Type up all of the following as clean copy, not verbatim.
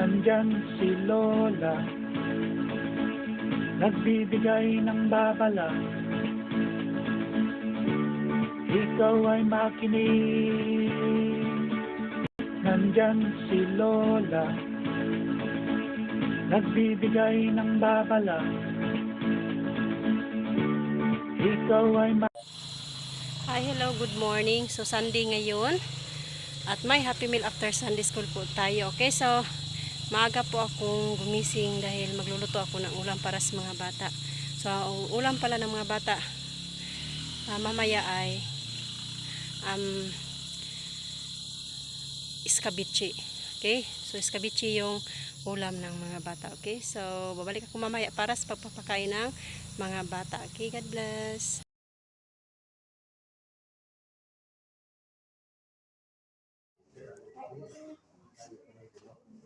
Nandyan si Lola, nagbibigay ng babala. Ikaw ay makinig. Nandyan si Lola, nagbibigay ng babala. Ikaw ay Hi, hello, good morning. So, Sunday ngayon. At may Happy Meal after Sunday school po tayo. Okay, so, maaga po akong gumising dahil magluluto ako ng ulam para sa mga bata. So, ang ulam pala ng mga bata mamaya ay iskabichi. Okay, so iskabichi yung ulam ng mga bata. Okay, so, babalik ako mamaya para sa pagpapakain ng mga bata. Okay, God bless.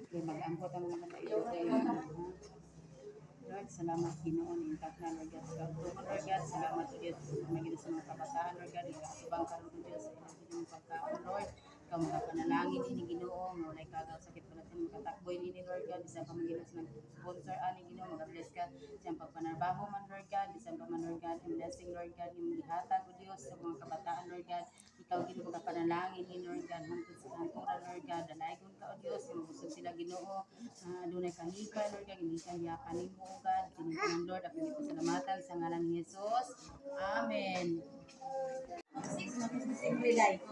Mag-angkot ang mga tayo kayo. Lord, salamat Ginoon, intak na Lord God. Lord God, salamat to Diyos. Magiging sa mga kabataan, Lord God, ikasubang karoon to Diyos. Sa pagkaon, Lord, ikaw makapanalangin ini Ginoo, walay kagaw sakit pala sa makatakboy nini Lord God, isang pamangginos ng sponsor ani Ginoo, mag-bless ka sa pagpanarbaho man Lord God, isang paman Lord God, and blessing Lord God, yung gihatag ko Diyos sa mga kabataan Lord God, ikaw Ginoo makapanalangin ni Lord God, hangtod sa kantura Lord God, dalaygon ka o Diyos, mabusog sila Ginoo, dunay kahika Lord God, hindi ka hiyakan ni mo God, kinito Lord, ako pasalamatan sa ngalan ni Jesus. Amen. Simple life.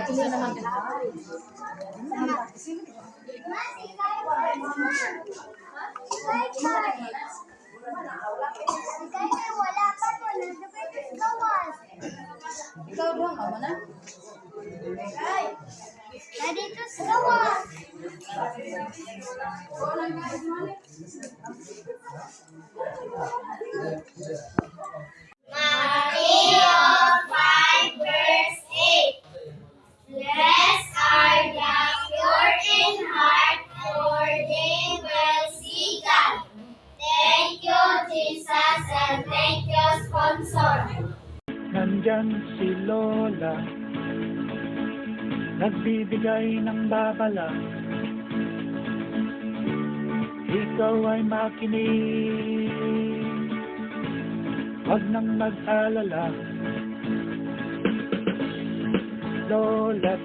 Tuloy naman ka. Ikaw doon, mama na? Dito sa gawas. Matthew 5 verse 8. Blessed are the pure in heart, for they will see God. Thank you, Jesus, and thank you, sponsor. Nandyan si Lola, nagbibigay ng babala. Ikaw ay makinig, wag nang mag-alala. Lola,